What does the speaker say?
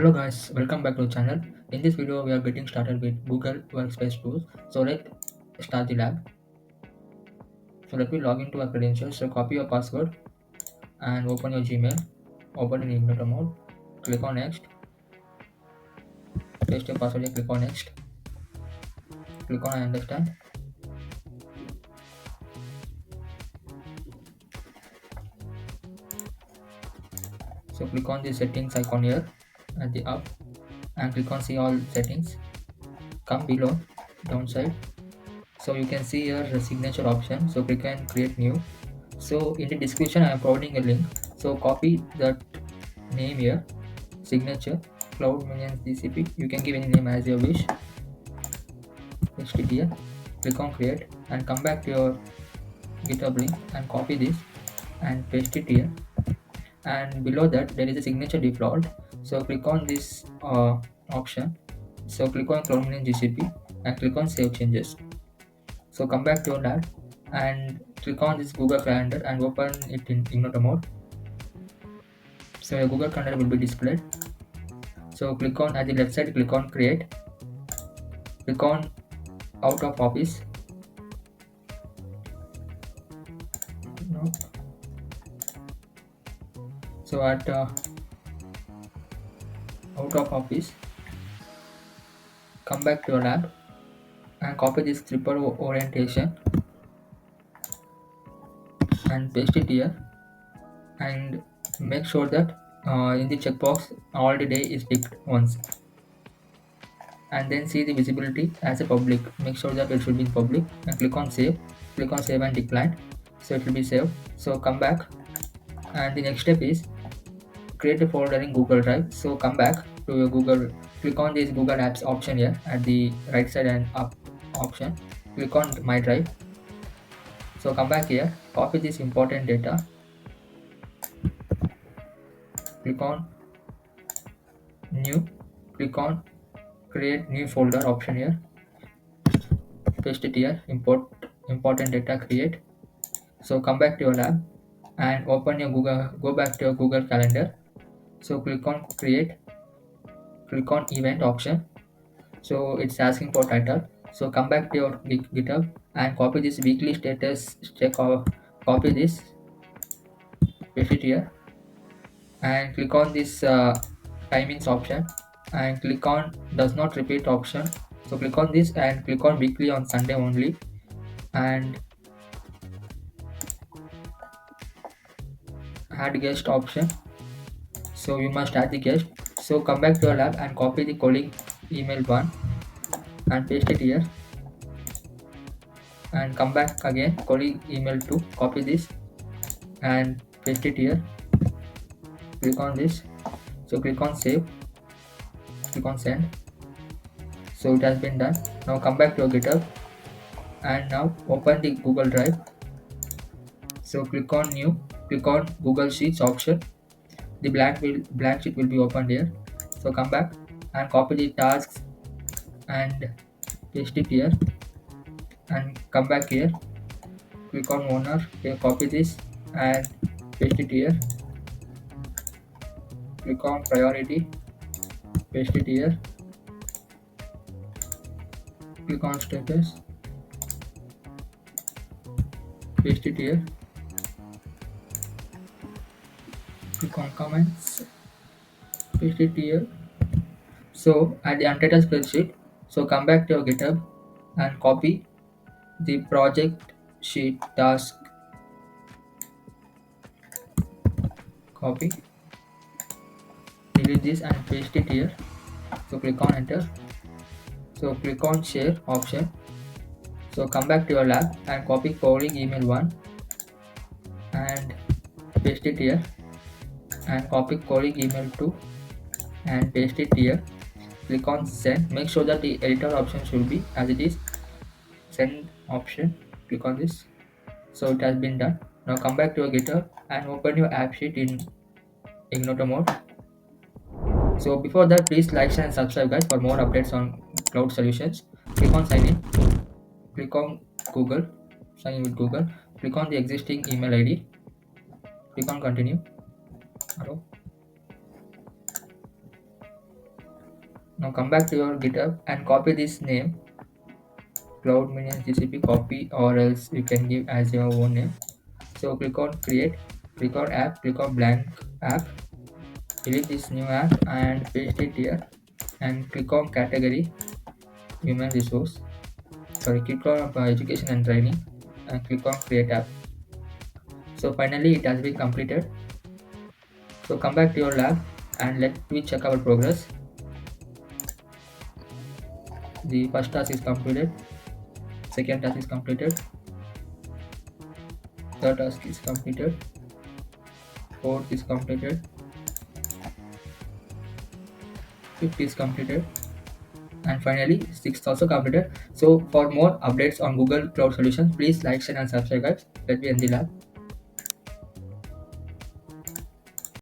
Hello guys, welcome back to the channel. In this video, we are getting started with Google Workspace tools. So let's start the lab. So let me log into our credentials. So copy your password and open your Gmail. Open in incognito mode. Click on next. Paste your password. Click on next. Click on I understand. So click on the settings icon here at the up and click on see all settings. Come below downside. So you can see here the signature option. So click on create new. So in the description I am providing a link. So copy that name here, signature, cloud minions GCP. You can give any name as you wish. Paste it here. Click on create and come back to your GitHub link and copy this and paste it here. And below that there is a signature default. So click on this option. So click on cloud minion GCP and click on save changes. So come back to your lab and click on this Google Calendar and open it in ignore mode. So your Google Calendar will be displayed. So click on at the left side, click on create, click on out of office. No. So at out of office, come back to your lab and copy this triple orientation and paste it here and make sure that in the checkbox all the day is ticked once, and then see the visibility as a public. Make sure that it should be public and click on save. Click on save and decline. So it will be saved. So come back and the next step is create a folder in Google Drive. So come back to your Google, click on this Google Apps option here at the right side and up option. Click on My Drive. So come back here, copy this important data. Click on New. Click on Create New Folder option here. Paste it here. Import important data. Create. So come back to your lab and open your Google. Go back to your Google Calendar. So click on Create. Click on Event option. So it's asking for title. So come back to your GitHub and copy this weekly status check or copy this, paste it here and click on this timings option and click on does not repeat option. So click on this and click on weekly on Sunday only and add guest option. So you must add the guest. So come back to your lab and copy the colleague email one and paste it here and come back again colleague email 2, copy this and paste it here. Click on this. So click on save. Click on send. So it has been done. Now come back to your GitHub and now open the Google Drive. So click on new. Click on Google Sheets option. The blank sheet will be opened here. So come back and copy the tasks and paste it here and come back here. Click on owner. Here, copy this and paste it here. Click on priority. Paste it here. Click on status. Paste it here. Click on comments. Paste it here. So at the untitled spreadsheet, so come back to your GitHub and copy the project sheet task. Copy, delete this and paste it here. So click on enter. So click on share option. So come back to your lab and copy colleague email one and paste it here and copy colleague email 2 and paste it here. Click on send. Make sure that the editor option should be as it is. Send option. Click on this. So it has been done. Now come back to your GitHub and open your AppSheet in ignore mode. So before that, please like, share, and subscribe, guys, for more updates on cloud solutions. Click on sign in. Click on Google. Sign in with Google. Click on the existing email ID. Click on continue. Hello. Now come back to your GitHub and copy this name, Cloud Minions GCP copy, or else you can give as your own name. So click on create, click on app, click on blank app, delete this new app and paste it here, and click on category human resource. Sorry, click on education and training and click on create app. So finally it has been completed. So come back to your lab and let me check our progress. The first task is completed, second task is completed, third task is completed, fourth is completed, fifth is completed, and finally sixth also completed. So for more updates on Google Cloud Solutions, please like, share and subscribe guys. Let me end the lab.